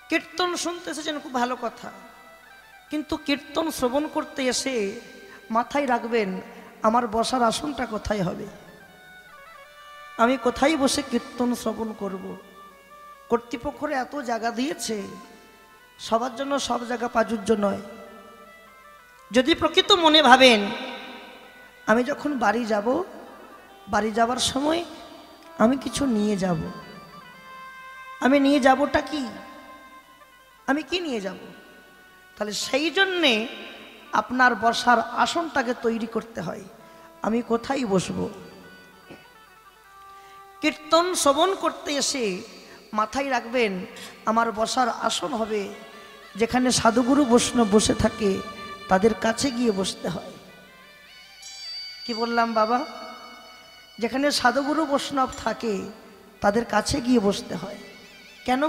কীর্তন শুনতে এসেছেন, খুব ভালো কথা, কিন্তু কীর্তন শ্রবণ করতে এসে মাথায় রাখবেন আমার বসার আসনটা কোথায় হবে, আমি কোথায় বসে কীর্তন শ্রবণ করব। কর্তৃপক্ষরা এত জায়গা দিয়েছে, সবার জন্য সব জায়গা প্রাচুর্য নয়। যদি প্রকৃত মনে ভাবেন আমি যখন বাড়ি যাব, বাড়ি যাবার সময় আমি কিছু নিয়ে যাব, আমি নিয়ে যাবটা কি, আমি কি নিয়ে যাব, তাহলে সেই জন্যে আপনার বসার আসনটাকে তৈরি করতে হয়। আমি কোথায় বসবো? কীর্তন শ্রবণ করতে এসে মাথায় রাখবেন আমার বসার আসন হবে যেখানে সাধুগুরু বৈষ্ণব বসে থাকে, তাদের কাছে গিয়ে বসতে হয়। কি বললাম বাবা? যেখানে সাধুগুরু বৈষ্ণব থাকে তাদের কাছে গিয়ে বসতে হয়। কেন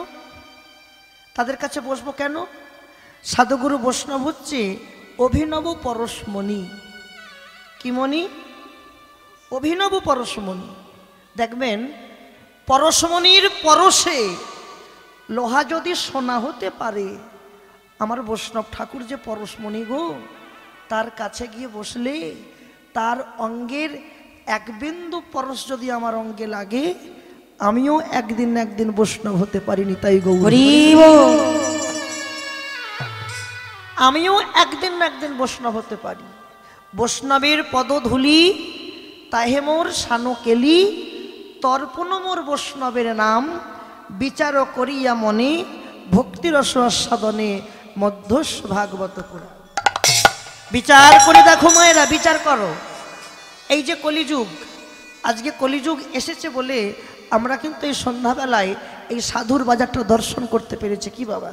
তাদের কাছে বসবো? কেন? সাধুগুরু বৈষ্ণব হচ্ছে অভিনব পরশমণি। কি মণি? অভিনব পরশমণি। দেখবেন পরশমণির পরশে লোহা যদি সোনা হতে পারে, আমার বৈষ্ণব ঠাকুর যে পরশমণি গো, তার কাছে গিয়ে বসলে তার অঙ্গের এক বিন্দু পরশ যদি আমার অঙ্গে লাগে, আমিও একদিন না একদিন বৈষ্ণব হতে পারিনি, তাই গৌরী আমিও একদিন না একদিন বৈষ্ণব হতে পারি। বৈষ্ণবের পদধূলি তাহে মোর শানো কেলি, তর্পণ মোর বৈষ্ণবের নাম, বিচার করিয়া মনে ভক্তিরস আস্বাদনে মধ্যস ভাগবত পুরাণ। বিচার করে দেখো মায়েরা, বিচার করো। এই যে কলিযুগ, আজকে কলিযুগ এসেছে বলে আমরা কিন্তু এই সন্ধ্যাবেলায় এই সাধুর বাজারটা দর্শন করতে পেরেছি। কি বাবা,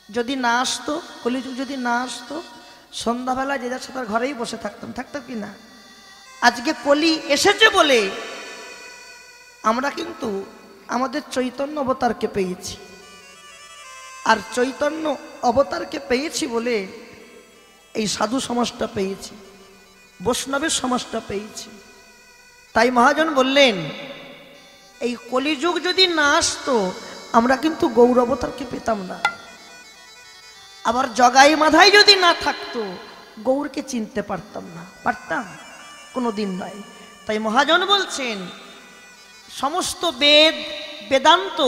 যদি না আসতো, কলিযুগ যদি না আসতো, সন্ধ্যাবেলায় যে যাচ্ছে তার ঘরেই বসে থাকতাম কি না? আজকে কলি এসেছে বলে আমরা কিন্তু আমাদের চৈতন্য অবতারকে পেয়েছি, আর চৈতন্য অবতারকে পেয়েছি বলে এই সাধু সমাজটা পেয়েছি, বৈষ্ণবের সমাজটা পেয়েছি। তাই মহাজন বললেন এই কলিযুগ যদি না আসতো আমরা কিন্তু গৌর অবতারকে পেতাম না। আবার জগাই মাধাই যদি না থাকতো গৌরকে চিনতে পারতাম না। পারতাম? কোনো দিন নয়। তাই মহাজন বলছেন সমস্ত বেদ, বেদান্ত,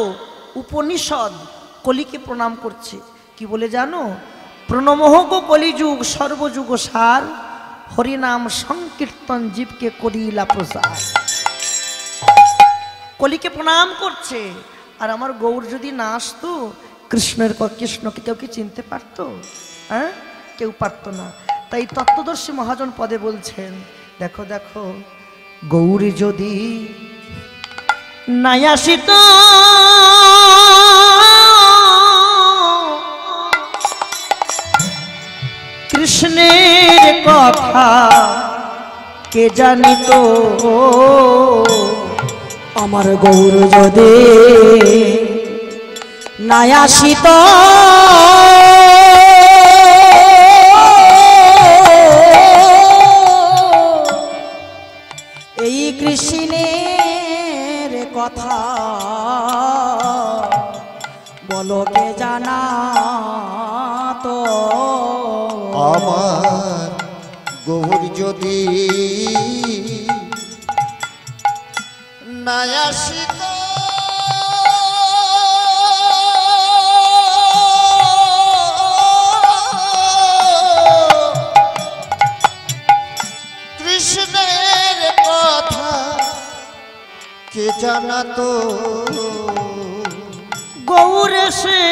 উপনিষদ কলিকে প্রণাম করছে। কি বলে জানো? প্রণমোহ গো কলিযুগ সর্বযুগ সার, হরিনাম সংকীর্তন জীবকে করিলা প্রসার। কলিকে প্রণাম করছে। আর আমার গৌর যদি না আসতো, কৃষ্ণকে কেউ কি চিনতে পারতো? হ্যাঁ, কেউ পারতো না। তাই তত্ত্বদর্শী মহাজন পদে বলছেন দেখো দেখো, গৌরী যদি নাই আসিত কৃষ্ণের কথা কে জানিত, আমার গৌর যদি নাই আসিত এই কৃষ্ণের কথা, বলো কে জানা তো, আমার গৌর যদি না আসিত কৃষ্ণের কথা কে জানাতো, গৌর সে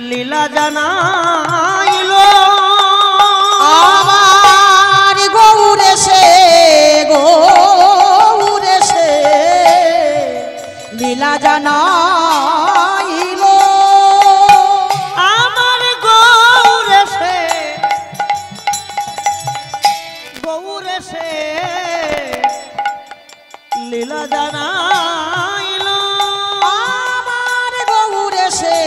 লীলা জানাইল, আমার গৌরে সে লীলা জানাইল, আমার গৌর সে লীলা জানাইল, আমার গৌরে সে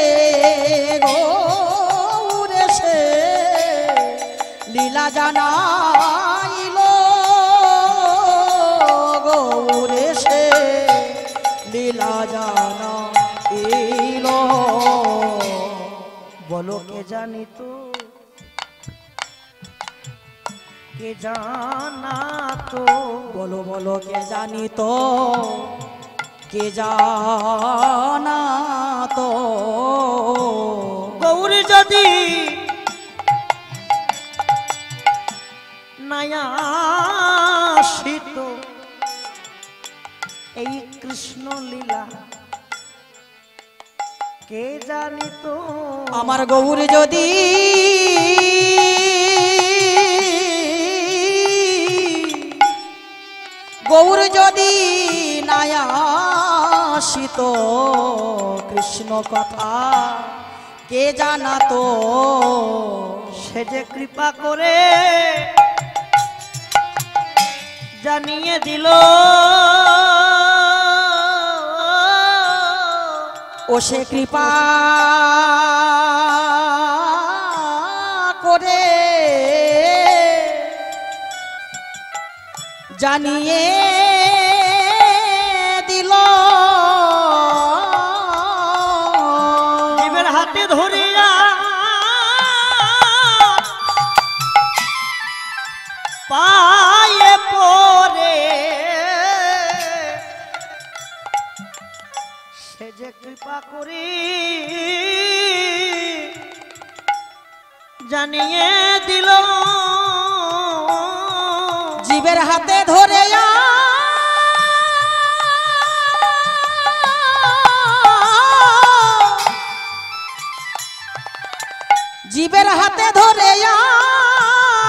লীলা জানাইল, গৌরে সে লীলা জানা এলো। বলো কে জানি তো, কে জানা তো, বলো বলো কে জানি তো, কে জানা তো। গৌর যদি নায়াসিত এই কৃষ্ণ লীলা কে জানিত। আমার গৌর যদি গৌর যদি নায়াসিত কৃষ্ণ কথা কে জানাতো। সে যে কৃপা করে জানিয়ে দিল, ও সে কৃপা করে জানিয়ে দিল। জীবের হাতে ধরিয়া পায়ে পরে সে যে কৃপা করি জানিয়ে দিল। জীবের হাতে ধরে জীবের হাতে ধরে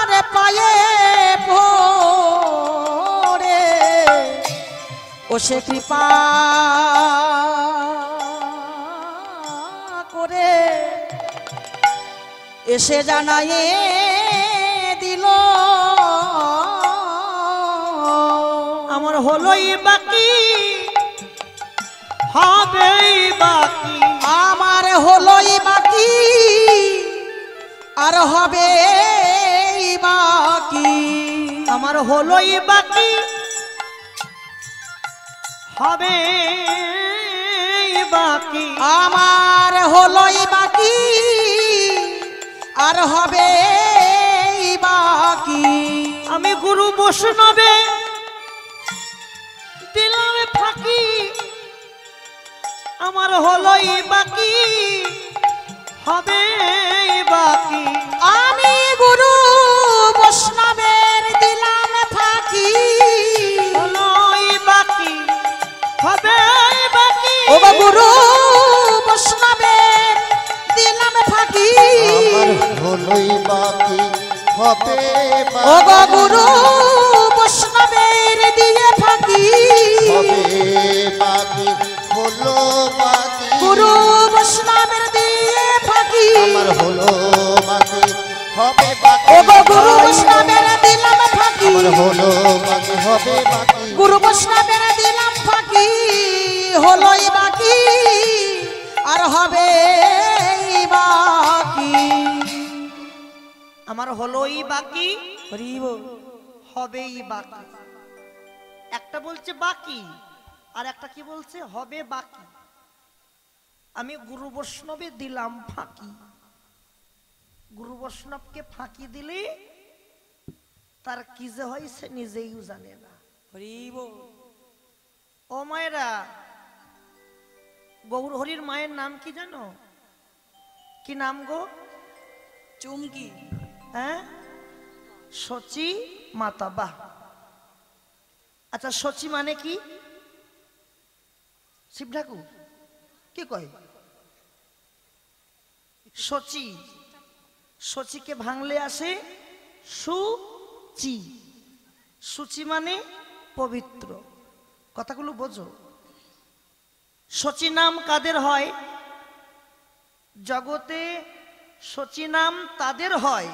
রে পায়ে পড়ে ও সে কৃপা করে এসে জানায়ে দিল। আমার হলোই বাকি হবেই বাকি, আমার হলোই বাকি আর হবে বাকি। আমার হলোই বাকি হবে বাকি, আমার হলোই বাকি আর হবে বাকি। আমি গুরু বৈষ্ণবে দিলাম ফাঁকি, আমার হলোই বাকি হবে বাকি। আমি গুরু বৈষ্ণবের দিলাম ফাঁকি, হলোই বাকি হবে বাকি। ও গো গুরু বৈষ্ণবের দিলাম ফাঁকি, আমার হলোই বাকি হবে ও গো বাকি, গুরু বৈষ্ণবের দিয়ে ফাঁকি, হবে বাকি, হলো বাকি, গুরু বৈষ্ণবের দিয়ে ফাঁকি। আমার হলো বাকি হবে বাকি, ও গো গুরু বৈষ্ণবের দিলাম ফাঁকি, আমার হলো বাকি হবে বাকি, গুরু বৈষ্ণবের দিলাম ফাঁকি, হলোই বাকি আর হবে বাকি। আমার হলোই বাকি হরিব হবেই বাকি। একটা বলছে বাকি আর একটা কি বলছে হবে বাকি। আমি গুরু বৈষ্ণবে দিলাম ফাঁকি, গুরু বৈষ্ণবকে ফাঁকি দিলে তার কি যে হয় সে নিজেই জানে না। হরিব ও মায়েরা, গৌর হরির মায়ের নাম কি জানো? কি নাম গো? চুমকি। হ্যাঁ, সচি মাতা। বাহ। আচ্ছা, সচি মানে কি? শিব ঠাকুর কি কয়? সচি, সচিকে ভাঙলে আসে সুচি। সুচি মানে পবিত্র। কথাগুলো বোঝো। সচি নাম কাদের হয়? জগতে সচি নাম তাদের হয়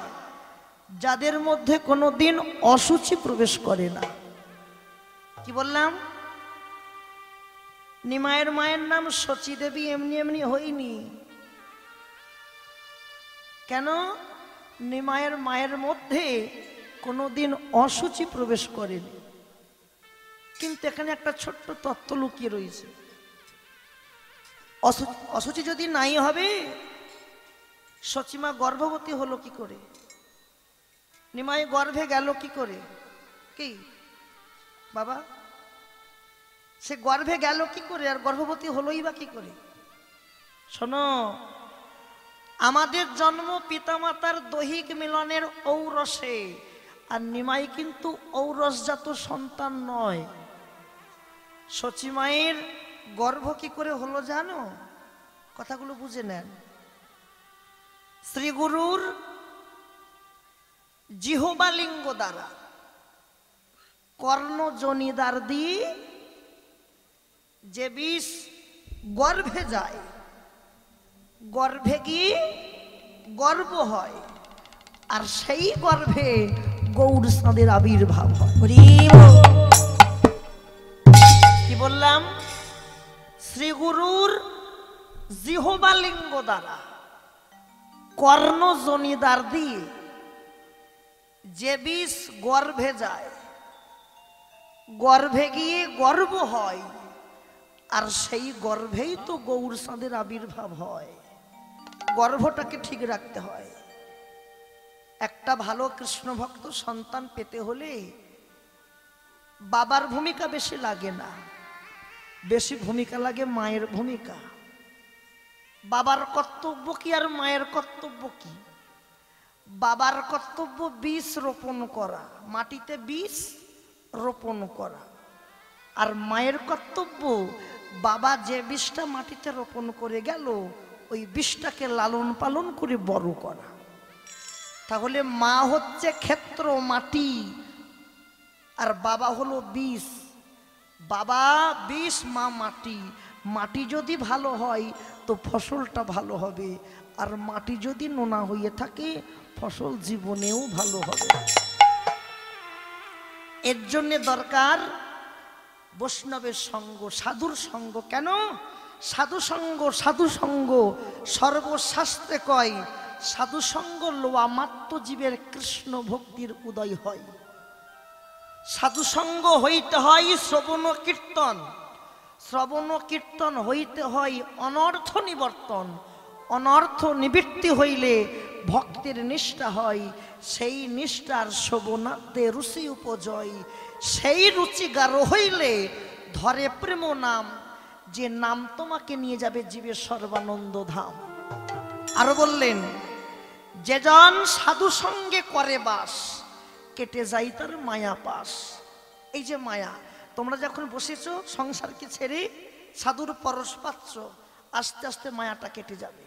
যাদের মধ্যে কোনোদিন অসুচি প্রবেশ করে না। কি বললাম? নিমায়ের মায়ের নাম সচি দেবী এমনি এমনি হয়নি। কেন? নিমায়ের মায়ের মধ্যে কোনোদিন অসুচি প্রবেশ করেনি। কিন্তু এখানে একটা ছোট্ট তত্ত্ব লুকিয়ে রয়েছে। অসুচি যদি নাই হবে, সচিমা গর্ভবতী হলো কি করে? নিমাই গর্ভে গেল কি করে? কি বাবা, সে গর্ভে গেল কি করে আর গর্ভবতী হলোই বা কি করে? শোনো, আমাদের জন্ম পিতামাতার দৈহিক মিলনের ঔরসে, আর নিমাই কিন্তু ঔরসজাত সন্তান নয়। সচিমায়ের গর্ভ কি করে হলো জানো? কথাগুলো বুঝে নেন। শ্রীগুরুর জিহ্বালিঙ্গ দ্বারা কর্ণজনিদার দিয়ে যে বিষ গর্ভে যায়, গর্ভে গিয়ে গর্ভ হয়, আর সেই গর্ভে গৌর চাঁদের আবির্ভাব হয়। কি বললাম? শ্রীগুরুর জিহ্বালিঙ্গ দ্বারা কর্ণজনিদার দিয়ে যে বিষ গর্ভে যায়, গর্ভে গিয়ে গর্ভ হয়, আর সেই গর্ভেই তো গৌর চাঁদের আবির্ভাব হয়। গর্ভটাকে ঠিক রাখতে হয়। একটা ভালো কৃষ্ণ ভক্ত সন্তান পেতে হলে বাবার ভূমিকা বেশি লাগে না, বেশি ভূমিকা লাগে মায়ের ভূমিকা। বাবার কর্তব্য কি আর মায়ের কর্তব্য কি? বাবার কর্তব্য বীজ রোপণ করা, মাটিতে বীজ রোপণ করা, আর মায়ের কর্তব্য বাবা যে বীজটা মাটিতে রোপণ করে গেল ওই বীজটাকে লালন পালন করে বড় করা। তাহলে মা হচ্ছে ক্ষেত্র মাটি, আর বাবা হলো বীজ। বাবা বীজ, মা মাটি। মাটি যদি ভালো হয় তো ফসলটা ভালো হবে, আর মাটি যদি নোনা হয়ে থাকে ফসল জীবনেও ভালো হবে। এর জন্য দরকার বৈষ্ণবের সঙ্গ, সাধুর সঙ্গ। কেন সাধু সঙ্গ? সাধু সঙ্গ সর্বশাস্ত্রে কয়, সাধু সঙ্গ লোয়া মাত্র জীবের কৃষ্ণ ভক্তির উদয় হয়। সাধু সঙ্গ হইতে হয় শ্রবণ কীর্তন, শ্রবণ কীর্তন হইতে হয় অনর্থ নিবর্তন, অনর্থ নিবৃত্তি হইলে ভক্তের নিষ্ঠা হয়, সেই নিষ্ঠার শোভনাতে রুচি উপজয়, সেই রুচি গাঢ় হইলে ধরে প্রেম নাম, যে নাম তোমাকে নিয়ে যাবে জীবের সর্বানন্দ ধাম। আরো বললেন, যেজন সাধু সঙ্গে করে বাস, কেটে যাই তার মায়া পাশ। এই যে মায়া, তোমরা যখন বসেছ সংসারকে ছেড়ে সাধুর পরশ পাচ্ছ, আস্তে আস্তে মায়াটা কেটে যাবে।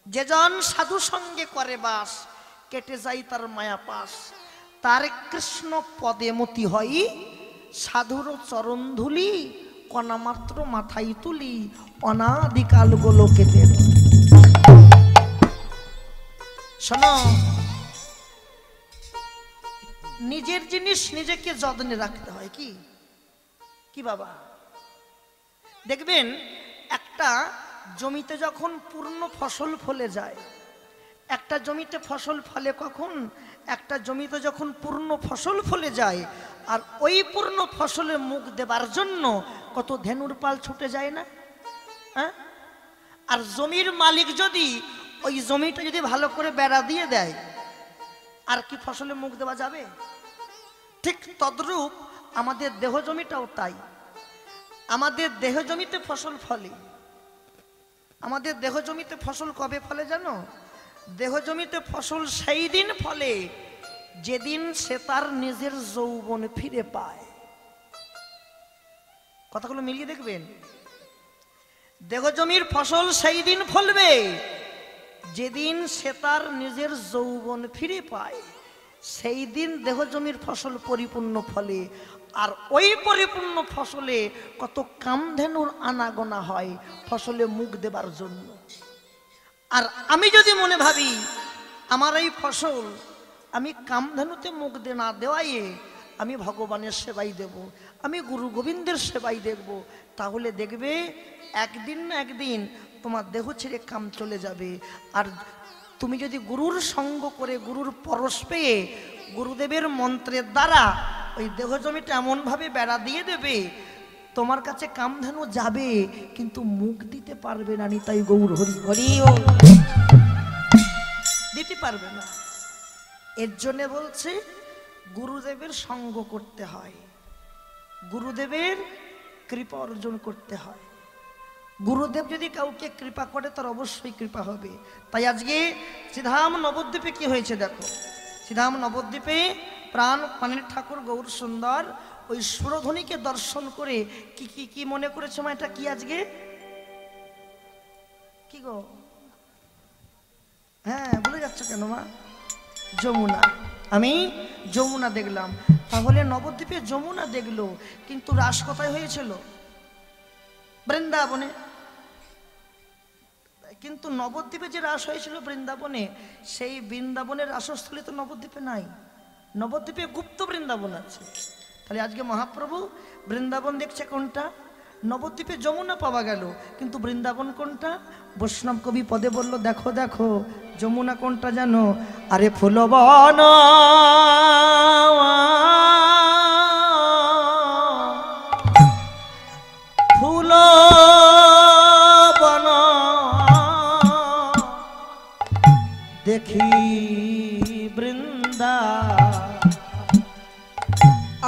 যেজন সাধু সঙ্গে করে বাস, কেটে যাই তার মায়া পাশ, তার কৃষ্ণ পদে মতি হয়, সাধুর চরণ ধুলি কণা মাত্র মাথায় তুলি, অনাদিকাল গোলকেতে। শোনো, নিজের জিনিস নিজেকে যত্নে রাখতে হয়। কি কি বাবা, দেখবেন একটা জমিতে যখন পূর্ণ ফসল ফলে যায়, একটা জমিতে ফসল ফলে কখন? একটা জমিতে যখন পূর্ণ ফসল ফলে যায়, আর ওই পূর্ণ ফসলে মুখ দেবার জন্য কত ধেনুর পাল ছুটে যায় না? হ্যাঁ? আর জমির মালিক যদি ওই জমিটা যদি ভালো করে বেড়া দিয়ে দেয়, আর কি ফসলে মুখ দেওয়া যাবে? ঠিক তদ্রূপ আমাদের দেহ জমিটাও তাই। আমাদের দেহ জমিতে ফসল ফলে। আমাদের দেহ জমিতে ফসল কবে ফলে জানো? দেহ জমিতে ফসল সেই দিন ফলে যেদিন সে তার নিজের যৌবন ফিরে পায়। কথাগুলো মিলিয়ে দেখবেন। দেহ জমির ফসল সেই দিন ফলবে যেদিন সে তার নিজের যৌবন ফিরে পায়, সেই দিন দেহ জমির ফসল পরিপূর্ণ ফলে। আর ওই পরিপূর্ণ ফসলে কত কামধেনুর আনাগোনা হয় ফসলে মুখ দেবার জন্য। আর আমি যদি মনে ভাবি আমার এই ফসল আমি কামধেনুতে মুখ না দেওয়াইয়ে আমি ভগবানের সেবাই দেব, আমি গুরু গোবিন্দের সেবাই দেখব, তাহলে দেখবে একদিন না একদিন তোমার দেহ ছেড়ে কাম চলে যাবে। আর তুমি যদি গুরুর সঙ্গ করে গুরুর পরশ পেয়ে গুরুদেবের মন্ত্রের দ্বারা ওই দেহ জমিটা এমনভাবে বেড়া দিয়ে দেবে, তোমার কাছে কামধেনু যাবে কিন্তু মুখ দিতে পারবে না নিতাই গৌর হরি হরি বল। দিতে পারবে না। এর জন্য বলছে গুরুদেবের সঙ্গ করতে হয়, গুরুদেবের কৃপা অর্জন করতে হয়। গুরুদেব যদি কাউকে কৃপা করে তার অবশ্যই কৃপা হবে। তাই আজকে শ্রীধাম নবদ্বীপে কি হয়েছে দেখো, শ্রীধাম নবদ্বীপে প্রাণ পানির ঠাকুর গৌর সুন্দর ওই সুরধ্বনিকে দর্শন করে কি কি কি মনে করেছে মা? এটা কি আজকে কি গো? হ্যাঁ বলে যাচ্ছ কেন মা? যমুনা। আমি যমুনা দেখলাম। তাহলে নবদ্বীপে যমুনা দেখলো, কিন্তু রাস কোথায় হয়েছিল? বৃন্দাবনে। কিন্তু নবদ্বীপে যে রাস হয়েছিল বৃন্দাবনে, সেই বৃন্দাবনের রাসস্থলী তো নবদ্বীপে নাই। নবদ্বীপে গুপ্ত বৃন্দাবন আছে। তাহলে আজকে মহাপ্রভু বৃন্দাবন দেখছে কোনটা? নবদ্বীপে যমুনা পাওয়া গেল, কিন্তু বৃন্দাবন কোনটা? বৈষ্ণব কবি পদে বলল দেখো দেখো যমুনা কোনটা জানো? আরে ফুলবন ফুলবন দেখি বৃন্দা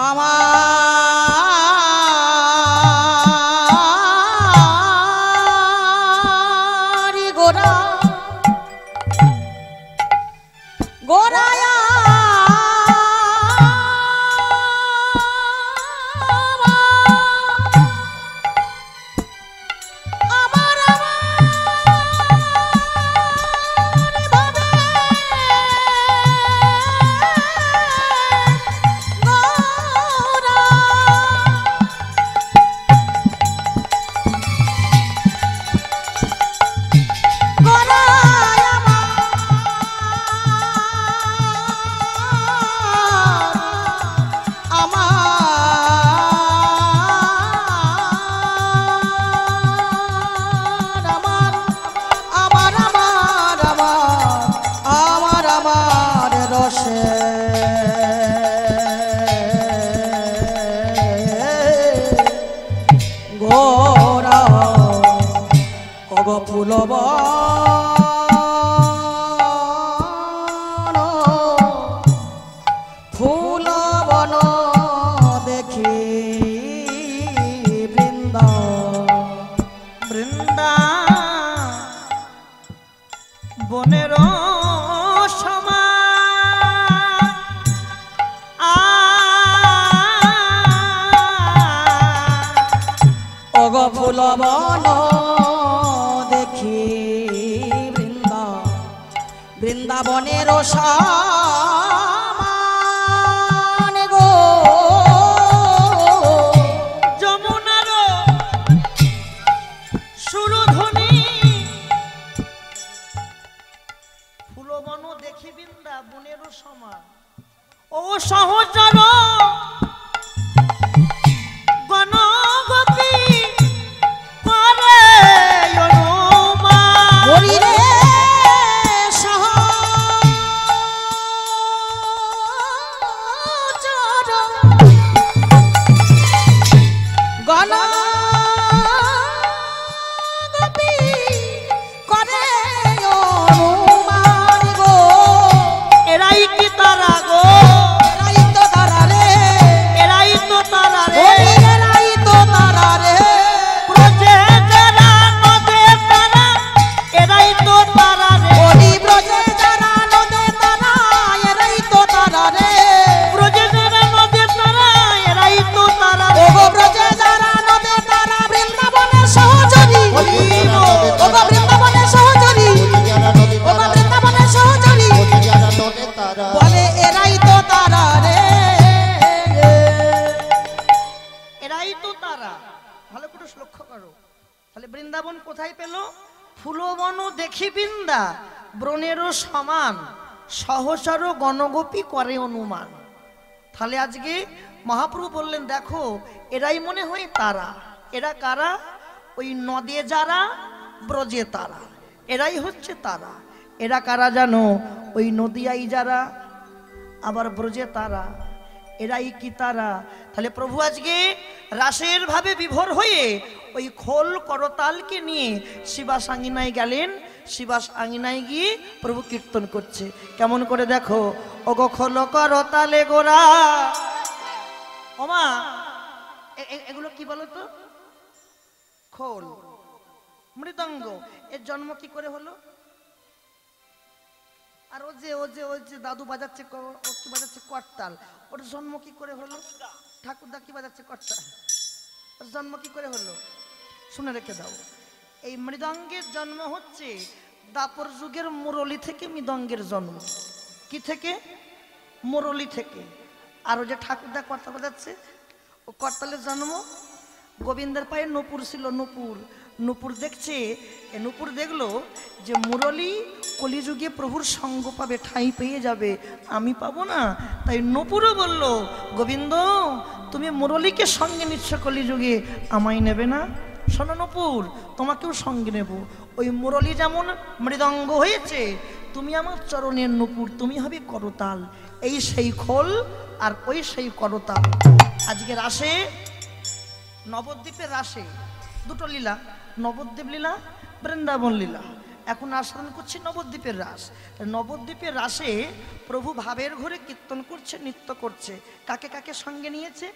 আমার গোরা গোরায়া ফুলবন দেখি বৃন্দা বৃন্দা বনের সমা অগ ফুলবন দেখি বৃন্দা বৃন্দাবনের সমান গো যমুনার সুরধ্বনি ফুলবন দেখি বৃন্দাবনের সমান। ও সহচর গণগোপী করে অনুমান। হরি রে এরাই কি তারা গো? এরাই তো তারা রে, এরাই তো তারা রে। এরাই তো তারা রে, ব্রজে যারা নদে তারা, এরাই তো তারা রে। হরি ব্রজে যারা নদে তারা, এরাই তো তারা রে, ব্রজে যারা নদে তারা, এরাই তো তারা রে। ওগো ব্রজে যারা নদে তারা বৃন্দাবনের সহচরী, ওগো বৃন্দাবনের সহচরী, ওগো বৃন্দাবনের সহচরী, বলে এরাই তো তারা রে, এরাই তো তারা। ভালো করে লক্ষ্য করো। তাহলে বৃন্দাবন কোথায় পেল? ফুলবন দেখি বৃন্দা ব্রণেরও সমান, সহচর গণগোপী করে অনুমান। তাহলে আজকে মহাপ্রভু বললেন দেখো এরাই মনে হয় তারা। এরা কারা? ওই নদে যারা, ব্রজে তারা, এরাই হচ্ছে তারা। এরা কারা জানো? ওই নদিয়াই যারা, আবার ব্রজে তারা। এরাই কি তারা? তাহলে প্রভু আজকে রাসের ভাবে বিভোর হয়ে ওই খোল করতালকে নিয়ে শিবাস আঙ্গিনায় গেলেন। শিবাস আঙ্গিনায় গিয়ে প্রভু কীর্তন করছে। কেমন করে দেখো, ওগো খোল করতালে গোরা। ওমা এগুলো কি বলো তো? খোল, মৃদঙ্গ। এর জন্ম কি করে হলো? আর ও যে দাদু বাজাচ্ছে, ও কি বাজাচ্ছে? করতাল। ওর জন্ম কি করে হলো? ঠাকুরদা কি বাজাচ্ছে? করতাল। ওর জন্ম কি করে হলো? শুনে রেখে দাও। এই মৃদঙ্গের জন্ম হচ্ছে দাপর যুগের মুরলী থেকে। মৃদঙ্গের জন্ম কি থেকে? মুরলী থেকে। আর ও যে ঠাকুরদা করতাল বাজাচ্ছে, ও করতালের জন্ম গোবিন্দের পায়ে নূপুর ছিল। নূপুর দেখছে, নূপুর দেখলো যে মুরলী কলিযুগে প্রভুর সঙ্গ পাবে, ঠাঁই পেয়ে যাবে, আমি পাবো না। তাই নূপুরও বলল, গোবিন্দ তুমি মুরলীকে সঙ্গে নিচ্ছ কলিযুগে, আমায় নেবে না? শোনো নূপুর, তোমাকেও সঙ্গে নেব। ওই মুরলী যেমন মৃদঙ্গ হয়েছে, তুমি আমার চরণের নূপুর, তুমি হবে করতাল। এই সেই খোল আর ওই সেই করতাল। আজকে রাসে, নবদ্বীপের রাসে দুটো লীলা, নবদ্বীপ লীলা, বৃন্দাবন লীলা। এখন আস্বাদন করছি নবদ্বীপের রাস। নবদ্বীপের রাসে প্রভু ভাবের ঘরে কীর্তন করছে, নৃত্য করছে। কাকে কাকে সঙ্গে নিয়েছে?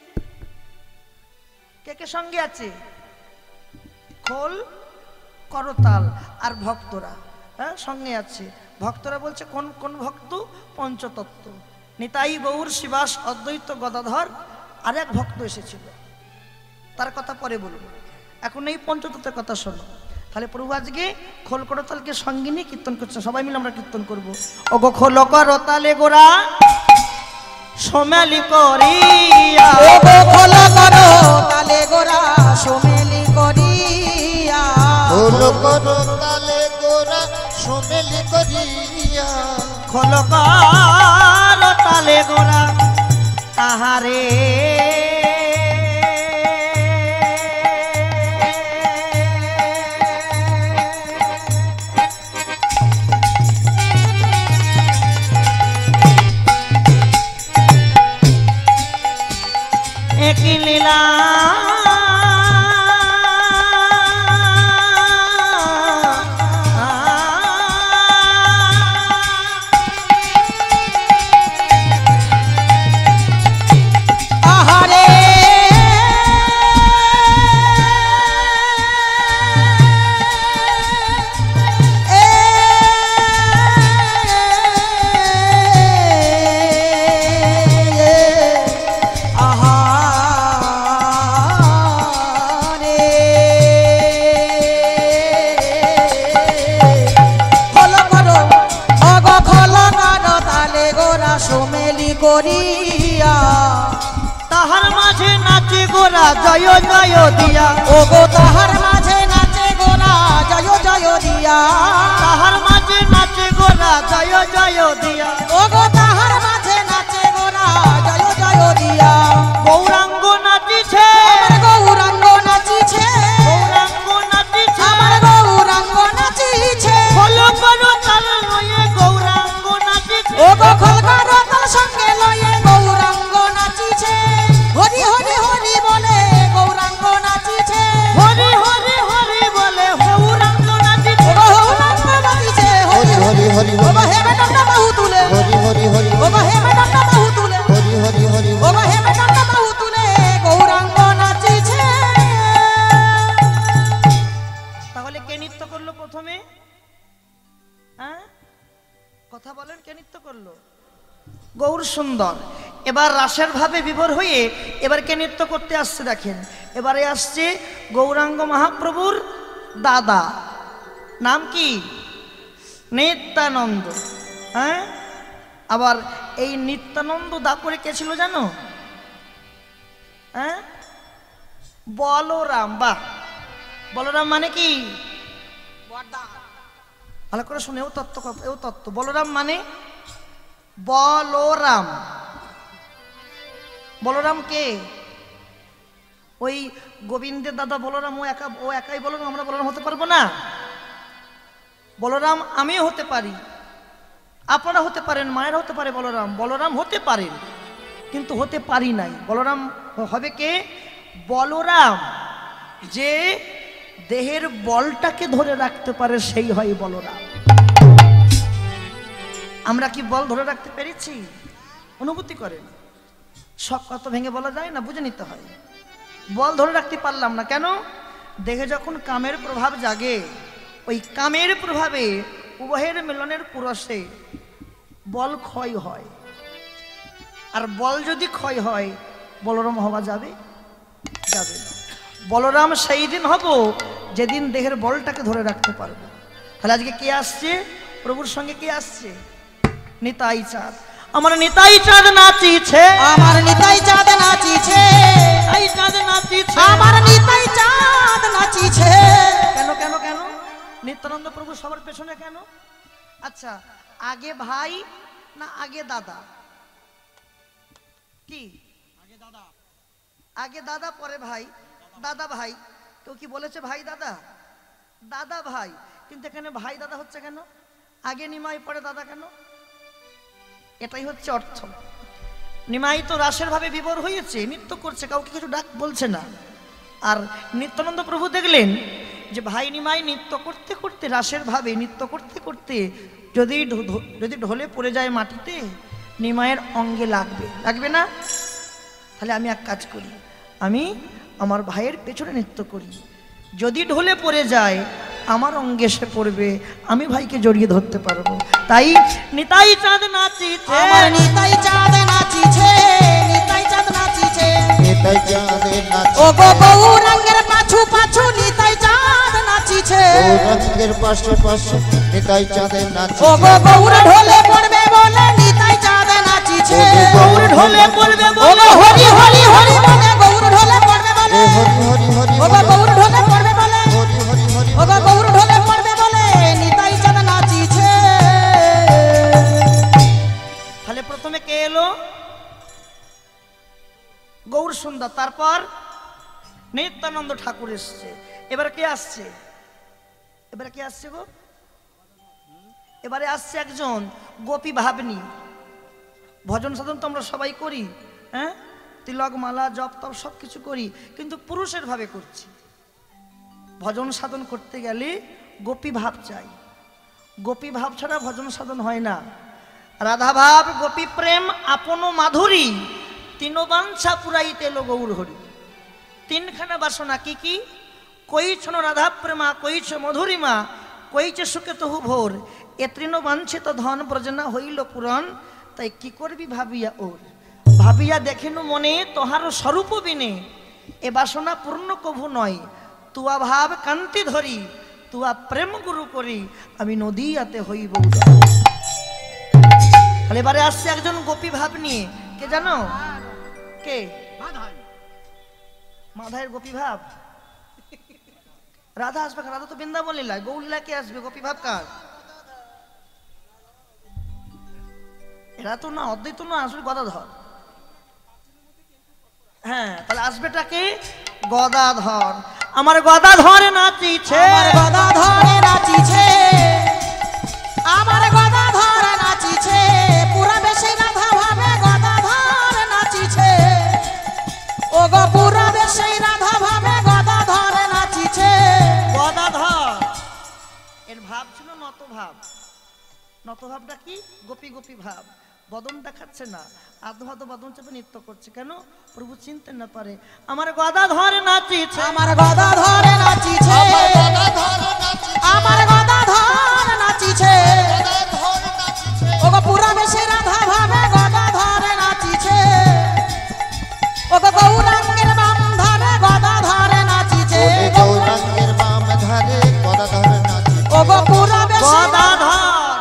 কে কে সঙ্গে আছে? খোল, করতাল আর ভক্তরা, হ্যাঁ সঙ্গে আছে। ভক্তরা বলছে কোন কোন ভক্ত? পঞ্চতত্ত্ব, নিতাই গৌর শিবাস অদ্বৈত গদাধর। আর এক ভক্ত এসেছিল, তার কথা পরে বলব, এখন এই পঞ্চতত্ত্বের কথা শোনো। তাহলে প্রভু আজকে খোল করতালকে সঙ্গে নিয়ে কীর্তন করছে। সবাই মিলে আমরা কীর্তন করবো। ওগো খোল করতালে গোরা সোমেলি করিয়া, ওগো খোল করতালে গোরা সোমেলি করিয়া, খোল করতালে গোরা সোমেলি করিয়া, খোল করতালে গোরা তাহারে একই লীলা আহারে সোমেলি করিয়া, তাহার মাঝে নাচে গোরা জয় জয় দিয়া, ওগো তাহার মাঝে নাচে গোরা জয় জয় দিয়া, তাহার মাঝে নাচে গোরা জয় জয় দিয়া, ওগো তাহার মাঝে নাচে গোরা জয় জয় দিয়া, গৌরাঙ্গ নাচিছে, আমার গৌরাঙ্গ নাচিছে, গৌরাঙ্গ নাচিছে, আমার গৌরাঙ্গ নাচিছে, খোল করতাল লয়ে গৌরাঙ্গ নাচিছে, ওগো খোল করতাল সঙ্গে লয়ে গৌরাঙ্গ নাচিছে, হরি হরি হরি বলে গৌরাঙ্গ নাচিছে, হরি হরি হরি বলে গৌরাঙ্গ নাচিছে, ওগো গৌরাঙ্গ নাচিছে, হরি হরি হরি ওগো হে বেদনা বাহু তুলে, হরি হরি হরি ওগো হে বেদনা বাহু তুলে, হরি হরি হরি ওগো হে বেদনা বাহু তুলে গৌরাঙ্গ নাচিছে। তাহলে কে নৃত্য করলো প্রথমে? হ্যাঁ কথা বলেন, কে নৃত্য করলো? গৌর সুন্দর। এবার রাসের ভাবে বিভোর হয়ে এবার কে নৃত্য করতে আসছে দেখেন। এবারে আসছে গৌরাঙ্গ মহাপ্রভুর দাদা, নাম কি? নিত্যানন্দ। হ্যাঁ আবার এই নিত্যানন্দ দাপরে কে ছিল জানো? হ্যাঁ বলরাম। বাহ, বলরাম মানে কি? ভালো করে শুনে, এও তত্ত্ব। বলরাম মানে বলরাম। বলরাম কে? ওই গোবিন্দের দাদা বলরাম। ও একাই বলরাম, আমরা বলরাম হতে পারবো না? বলরাম আমিও হতে পারি, আপনারা হতে পারেন, মায়ের হতে পারে বলরাম, বলরাম হতে পারেন। কিন্তু হতে পারি নাই। বলরাম হবে কে? বলরাম যে দেহের বলটাকে ধরে রাখতে পারে সেই হয় বলরাম। আমরা কি বল ধরে রাখতে পেরেছি? অনুভূতি করেন। সব কথা ভেঙে বলা যায় না, বুঝে নিতে হয়। বল ধরে রাখতে পারলাম না কেন? দেহে যখন কামের প্রভাব জাগে, ওই কামের প্রভাবে উভয়ের মিলনের পুরুষে বল ক্ষয় হয়। আর বল যদি ক্ষয় হয়, বলরাম হওয়া যাবে? যাবে না। বলরাম সেই দিন হব যেদিন দেহের বলটাকে ধরে রাখতে পারবো। তাহলে আজকে কে আসছে? প্রভুর সঙ্গে কে আসছে? নিতাই চাঁদ। আমার নিতাই চাঁদ নাচিছে, আমার নিতাই চাঁদ নাচিছে, নিতাই চাঁদ নাচিছে, আমার নিতাই চাঁদ নাচিছে। কেন কেন কেন? নিত্যানন্দ প্রভু সবার পেছনে কেন? আচ্ছা, আগে ভাই না আগে দাদা? কি আগে দাদা পরে ভাই? দাদা ভাই। কেউ কি বলেছে ভাই দাদা? দাদা ভাই। কিন্তু এখানে ভাই দাদা হচ্ছে কেন? আগে নিমাই পরে দাদা কেন? এটাই হচ্ছে অর্থ। নিমাই তো রাসের ভাবে বিভোর হয়েছে, নৃত্য করছে, কাউকে কিছু ডাক বলছে না। আর নিত্যানন্দ প্রভু দেখলেন যে ভাই নিমাই নৃত্য করতে করতে, রাসের ভাবে নৃত্য করতে করতে যদি ঢলে পড়ে যায় মাটিতে, নিমাইয়ের অঙ্গে লাগবে, লাগবে না? তাহলে আমি এক কাজ করি, আমি আমার ভাইয়ের পেছনে নৃত্য করি। যদি ঢলে পড়ে যায়, আমার অঙ্গে এসে পড়বে, আমি ভাইকে জড়িয়ে ধরতে পারবো। তাই নিতাই চাঁদ নাচিছে, আমার নিতাই চাঁদ নাচিছে, নিতাই চাঁদ নাচিছে, নিতাই চাঁদের নাচ, ও গো গৌরাঙ্গের পাছু পাছু নিতাই চাঁদ নাচিছে, গৌরাঙ্গের পাশে পাশে নিতাই চাঁদের নাচ, ও গো গৌর ঢলে পড়বে বলে নিতাই চাঁদ নাচিছে, গৌর ঢলে পড়বে ও বলে, গো হরি হরি হরি বলে গৌর ঢলে পড়বে বলে, হরি হরি হরি ও গো গৌর ঢলে পড়বে বলে, হরি হরি হরি ও গো গৌর ঢলে পড়বে বলে নিতাই চাঁদ নাচিছে। তাহলে প্রথমে কে এলো? গৌর সুন্দর, তারপর নিত্যানন্দ ঠাকুর এসছে। এবার কে আসছে? এবারে কে আসছে গো? এবারে আসছে একজন গোপী ভাবনি। ভজন সাধন তো আমরা সবাই করি, হ্যাঁ, তিলক মালা জপ তপ সব কিছু করি, কিন্তু পুরুষের ভাবে করছি। ভজন সাধন করতে গেলে গোপী ভাব চাই। গোপী ভাব ছাড়া ভজন সাধন হয় না। রাধা ভাব, গোপী প্রেম, আপন মাধুরী, তিন বাঞ্ছা পুরাইতে এলো গৌর হরি। তিনখানা বাসনা কি কি? কইছন রাধা প্রেমা, কইছ মধুরিমা, কইছে সুখে তহু ভোর, এ তৃণ বাঞ্ছিত ধন ব্রজনা হইল পুরন, তাই কি করবি ভাবিয়া ওর। ভাবিয়া দেখেনু মনে তোহার স্বরূপ বিনে, এ বাসনা পূর্ণ কভু নয়, তুয়া ভাব কান্তি ধরি, তুয়া প্রেম গুরু করি, আমি নদীয়াতে হইব উদয়। তাহলে এবারে আসছে একজন গোপী ভাব নিয়ে। কে জানো? কে? মাধায়ের গোপী ভাব। রাধা আসবে, রাধা তো বৃন্দাবন লীলা, গৌর লীলা কে আসবে? গোপী ভাব কার? এরা তো না, অদ্বৈত না, আসবে গদাধর। হ্যাঁ, তাহলে আসবেটাকে গদাধর। আমার গদাধর নাচিছে, আমার গদাধর নাচিছে, আমার গদাধর নাচিছে, পুরা বেশি রাধা ভাবে গদাধর নাচিছে, ও গো পুরা বেশি রাধা ভাবে গদাধর নাচিছে। গদাধর এর ভাব ছিল নত ভাব। নত ভাবটা কি? গোপী গোপী ভাব। বদন দেখাচ্ছে না, আধো আধো বদন চেপে নৃত্য করছে। কেন? প্রভু চিনতে না পারে। আমার গদাধর নাচিছে, আমার গদাধর নাচিছে, আমার গদাধর নাচিছে, ও গো পুরা বেশি রাধা ভাবে গদাধর নাচিছে, ও গো গৌরাঙ্গের বাম ধারে গদাধর নাচিছে, গৌরাঙ্গের বাম ধারে গদাধর নাচ, ও গো পুরা বেশি গদাধর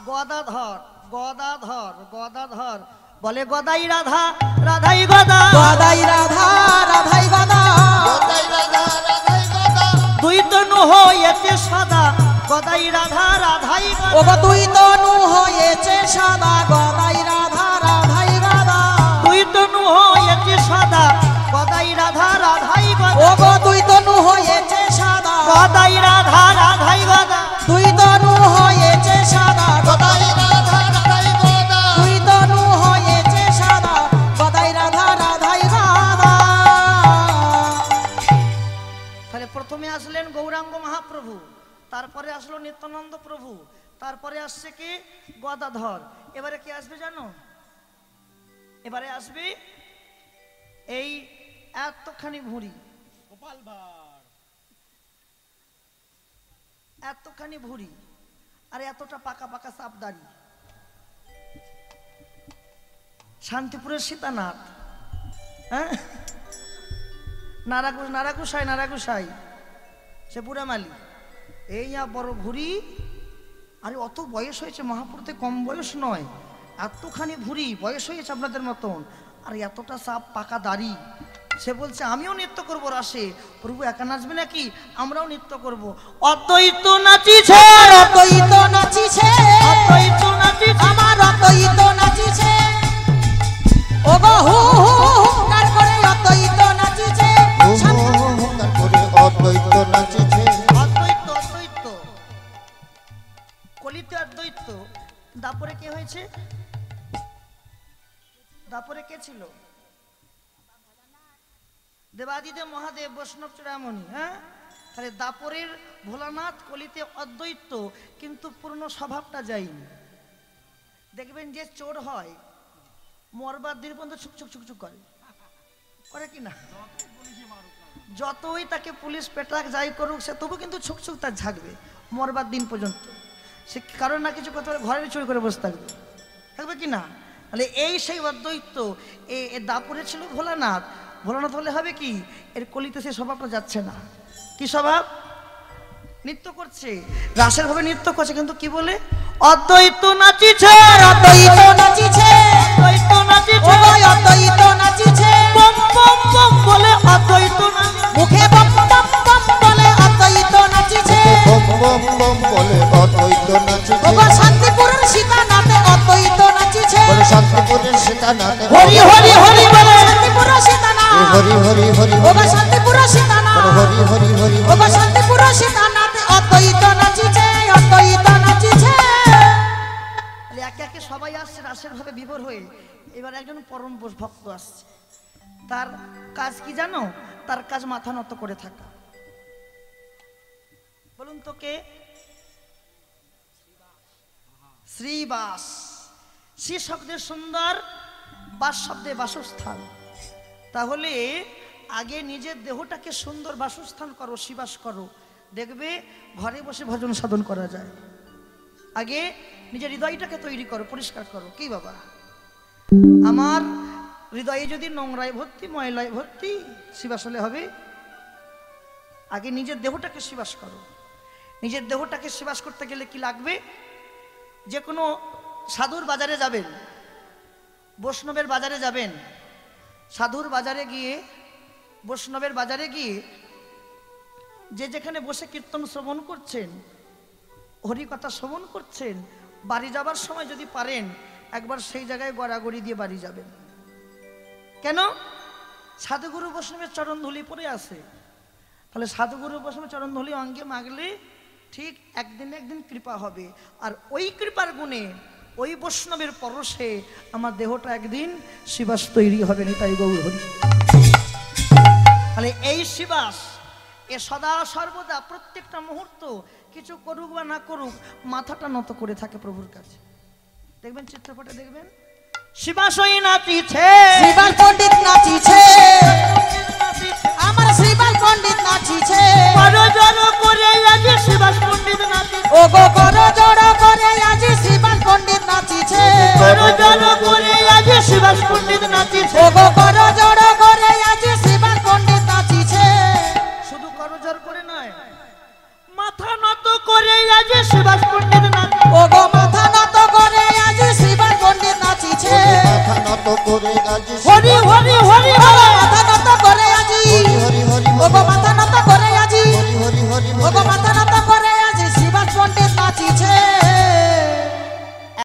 গদাধর গদাধর গদাধর বলে গদাই রাধা, রাধাই গদা, গদাই রাধা, রাধাই গদা, গদাই রাধা রাধাই গদা, দুই তনু হয়েছে সদা, গদাই রাধা, রাধাই ও গদা, গো তুই তনু হয়েছে সাদা, গদাই রাধা, রাধাই গদা, দুই তনু হয়েছে সদা, গদাই রাধা, রাধাই ও গদা, গো তুই তনু হয়েছে সাদা, গদাই রাধা, রাধাই গদা, তুই তনু হয়েছে সাদা, গদাই রাধা রাধাই গদা, তুই তনু হয়েছে সাদা, গৌরাঙ্গ মহাপ্রভু, তারপরে আসলো নিত্যানন্দ প্রভু, তারপরে আসছে কি গদাধর। এবারে কি আসবে জানো? এবারে আসবে এই এতখানি ভুঁড়ি, এতখানি ভুঁড়ি আর এতটা পাকা পাকা চাপ দাড়ি, শান্তিপুরের সীতানাথ, হ্যাঁ, নারাগুসাই সে বুড়ামালি, এই বড় ভুঁড়ি। আরে অত বয়স হয়েছে মহাপুরুতে, কম বয়স নয়, এতখানি ভুঁড়ি, বয়স হয়েছে আপনাদের মতন, আর এতটা চাপ পাকা দাড়ি। সে বলছে আমিও নৃত্য করবো রাসে। প্রভু একা নাচবে নাকি? আমরাও নৃত্য করব। অদ্বৈত নাচিছে, অদ্বৈত নাচিছে, অদ্বৈত নাচিছে, আমার অদ্বৈত নাচিছে, ওগো হু হু হুঙ্কার করে অদ্বৈত নাচিছে, তারপরে অদ্বৈত নাচিছে। অদ্বৈত অদ্বৈত কলিতে অদ্বৈত। দাপরে কে হয়েছে? দাপরে কে ছিল? দেবাদিদেব মহাদেব বৈষ্ণব চূড়ামণি। হ্যাঁ, তাহলে দাপরের ভোলানাথ, কলিতে অদ্বৈত, কিন্তু পূর্ণ স্বভাবটা যায়নি। দেখবেন যে চোর হয় মরবার দিন পর্যন্ত ছুকছুক ছুকছুক করে, করে কি না? যতই তাকে পুলিশ পেটাক যাই করুক, সে তবু কিন্তু ছুকছুক তার ঝাঁকবে মরবার দিন পর্যন্ত। সে কারণ না কিছু কথা ঘরে চুরি করে বসে থাকবে, থাকবে কি না? তাহলে এই সেই অদ্বৈত। এ দাপুরে ছিল ভোলানাথ। ভোলানাথ হলে হবে কি, এর কলিতে সে স্বভাবটা যাচ্ছে না। কি স্বভাব? নৃত্য করছে, রাসের ভাবে নৃত্য করছে, কিন্তু কি বলে? অদ্বৈত নাচিছে, অদ্বৈত নাচিছে, অদ্বৈত নাচিছে, ওগো অদ্বৈত নাচিছে, বম বম বম বলে অদ্বৈত নাচিছে, মুখে বম বম বম বলে অদ্বৈত নাচিছে, বম বম বম বলে অদ্বৈত নাচিছে। ওগো শান্তিপুরের সীতানাথে অদ্বৈত নাচিছে, বলে শান্তিপুরের সীতানাথ, হরি হরি হরি বলে শান্তিপুরের সীতানাথ, হরি হরি হরি ওগো শান্তিপুরের সীতানাথ, হরি হরি হরি ওগো শান্তিপুরের সীতানাথে অদ্বৈত নাচিছে, অদ্বৈত নাচিছে। একে একে সবাই আসছে রাসের ভাবে বিভোর হয়ে। এবার একজন পরম ভক্ত আসছে, তার কাজ কি জানো? তার কাজ মাথা নত করে থাকা। বলুন তো কে? শ্রীবাস। শ্রী শব্দের সুন্দর, বাস শব্দে বাসস্থান। তাহলে আগে নিজের দেহটাকে সুন্দর বাসস্থান করো, শ্রীবাস করো, দেখবে ঘরে বসে ভজন সাধন করা যায়। আগে নিজের হৃদয়টাকে তৈরি করো, পরিষ্কার করো। কি বাবা, আমার হৃদয়ে যদি নোংরায় ভর্তি, ময়লায় ভর্তি, শ্রীবাস হলে হবে? আগে নিজের দেহটাকে শ্রীবাস করো। নিজের দেহটাকে শ্রীবাস করতে গেলে কি লাগবে? যে কোনো সাধুর বাজারে যাবেন, বৈষ্ণবের বাজারে যাবেন, সাধুর বাজারে গিয়ে, বৈষ্ণবের বাজারে গিয়ে যে যেখানে বসে কীর্তন শ্রবণ করছেন, হরিকথা শ্রবণ করছেন, বাড়ি যাবার সময় যদি পারেন একবার সেই জায়গায় গড়াগড়ি দিয়ে বাড়ি যাবেন। কেন? সাধুগুরু বৈষ্ণবের চরণ ধুলি পড়ে আছে। তাহলে সাধুগুরু বৈষ্ণবের চরণ ধুলি অঙ্গে মাগলে ঠিক একদিন একদিন কৃপা হবে। আর ওই কৃপার গুণে, ওই বৈষ্ণবের পরশে আমার দেহটা একদিন শিবাস তৈরি হবে। নিতাই গৌর হরি। তাহলে এই শিবাস এ সদা সর্বদা প্রত্যেকটা মুহূর্ত কিছু করুক বা না করুক মাথাটা নত করে থাকে প্রভুর কাছে। দেখবেন চিত্রপটে দেখবেন শিবাশয় নাচিছে, শ্রীবাল পণ্ডিত নাচিছে, আমার শ্রীবাল পণ্ডিত নাচিছে, করজড় করে আজি শিবাস পণ্ডিত নাচিছে, ওগো করজড় করে আজি শ্রীবাল পণ্ডিত নাচিছে, করজড় করে আজি শিবাস পণ্ডিত নাচিছে, ওগো করজড় করে আজি শ্রীবাল পণ্ডিত নাচিছে। শুধু করজড় করে নয়, মাথা নত করে আজি শিবাস পণ্ডিত